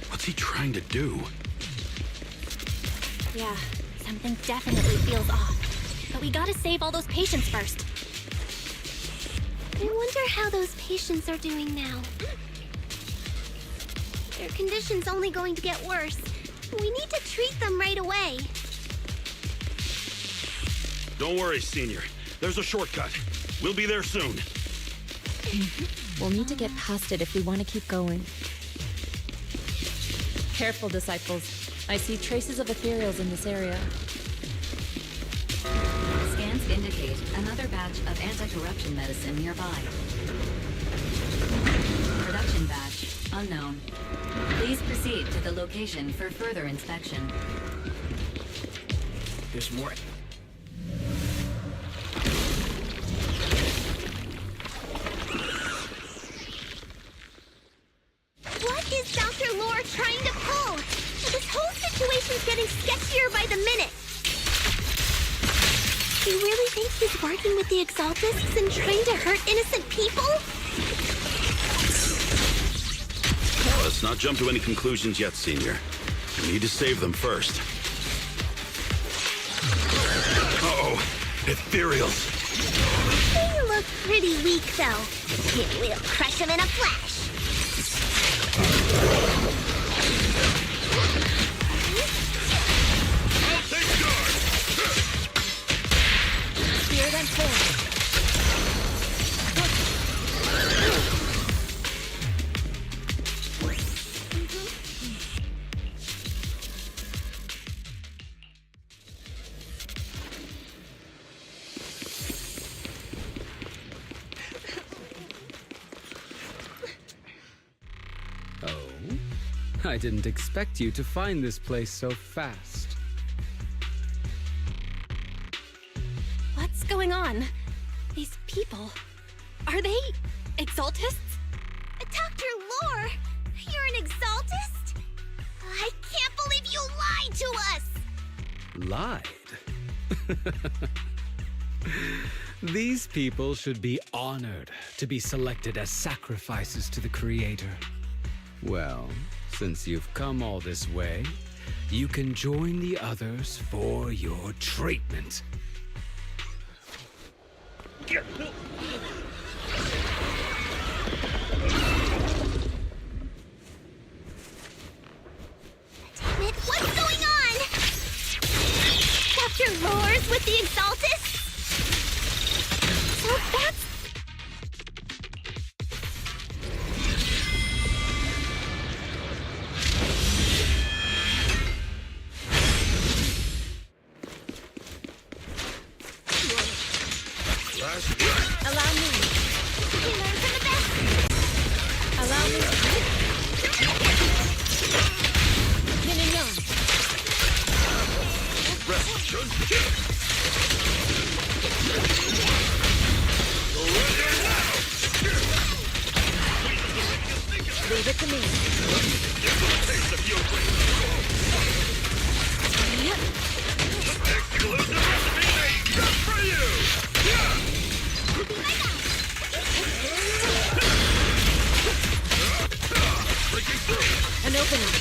What's he trying to do? Yeah, something definitely feels off. But we gotta save all those patients first. I wonder how those patients are doing now. Their condition's only going to get worse. We need to treat them right away. Don't worry, Senior. There's a shortcut. We'll be there soon. We'll need to get past it if we want to keep going. Careful, disciples. I see traces of ethereals in this area. Scans indicate another batch of anti-corruption medicine nearby. Production batch unknown. Please proceed to the location for further inspection. There's more. What is Dr. Lore trying to pull? This whole situation's getting sketchier by the minute. Do you really think he's working with the Exaltists and trying to hurt innocent people? Let's not jump to any conclusions yet, Senior. We need to save them first. Uh-oh. Ethereals. They look pretty weak, though. We'll crush them in a flash. I'll take guard! Spear them forward. I didn't expect you to find this place so fast. What's going on? These people... Are they... Exaltists? Talk Lied? These people should be honored to be selected as sacrifices to the Creator. Well, since you've come all this way, you can join the others for your treatment. Damn it, what's going on? Dr. Lore's with the Exaltus? So that's... Allow me. We learn from the best. Allow me. Yin and yang. Leave it to me. An opening.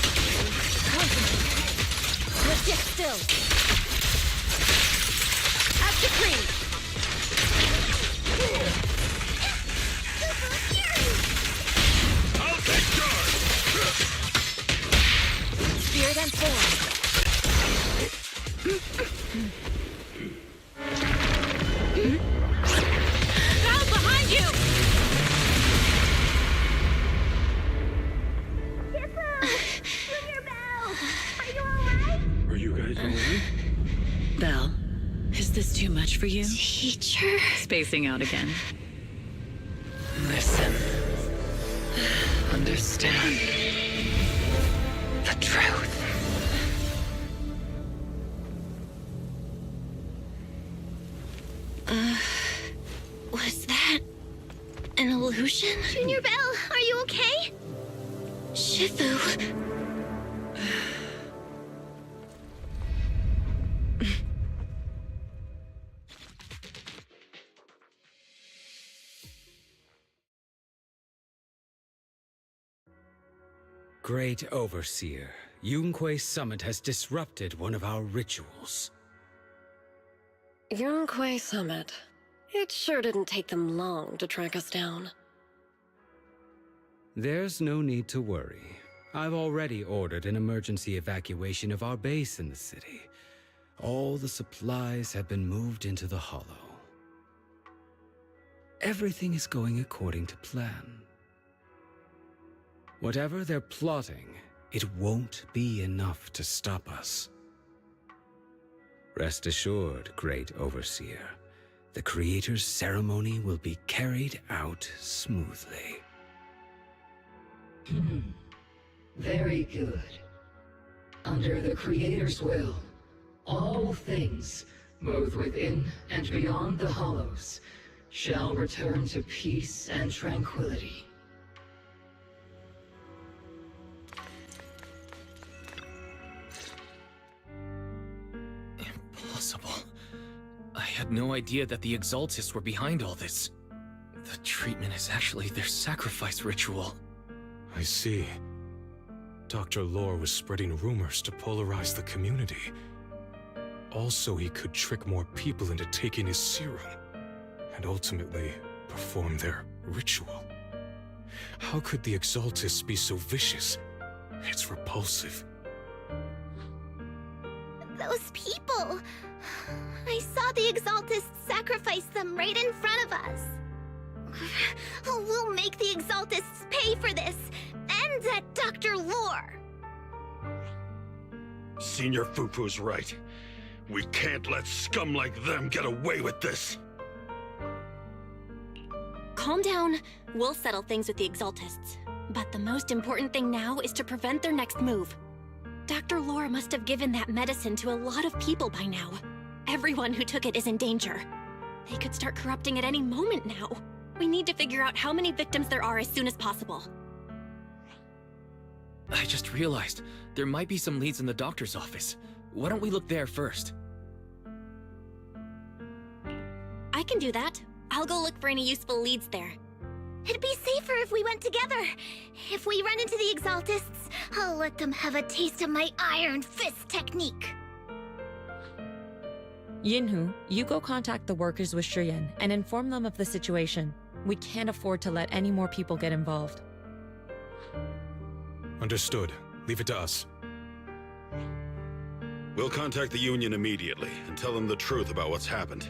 Concentrate. Let's get still. Up the cream. I'll take charge! Spirit and form. Down behind you! Junior Belle! Are you alright? Are you guys alright? Belle, is this too much for you? Teacher... Spacing out again. Listen. Understand. The truth. Was that an illusion? Junior Belle, are you okay? Shifu. Great Overseer, Yunque Summit has disrupted one of our rituals. Yunque Summit. It sure didn't take them long to track us down. There's no need to worry. I've already ordered an emergency evacuation of our base in the city. All the supplies have been moved into the Hollow. Everything is going according to plan. Whatever they're plotting, it won't be enough to stop us. Rest assured, Great Overseer, the Creator's ceremony will be carried out smoothly. Very good. Under the Creator's will, all things, both within and beyond the Hollows, shall return to peace and tranquility. Impossible. I had no idea that the Exaltists were behind all this. The treatment is actually their sacrifice ritual. I see. Dr. Lore was spreading rumors to polarize the community. Also, he could trick more people into taking his serum, and ultimately perform their ritual. How could the Exaltists be so vicious? It's repulsive. Those people... I saw the Exaltists sacrifice them right in front of us. We'll make the Exaltists pay for this, and that Dr. Lore. Senior Fufu's right. We can't let scum like them get away with this. Calm down. We'll settle things with the Exaltists. But the most important thing now is to prevent their next move. Dr. Lore must have given that medicine to a lot of people by now. Everyone who took it is in danger. They could start corrupting at any moment now. We need to figure out how many victims there are as soon as possible. I just realized there might be some leads in the doctor's office. Why don't we look there first? I can do that. I'll go look for any useful leads there. It'd be safer if we went together. If we run into the Exaltists, I'll let them have a taste of my Iron Fist technique. Yinhu, you go contact the workers with Shiyan and inform them of the situation. We can't afford to let any more people get involved. Understood. Leave it to us. We'll contact the Union immediately and tell them the truth about what's happened.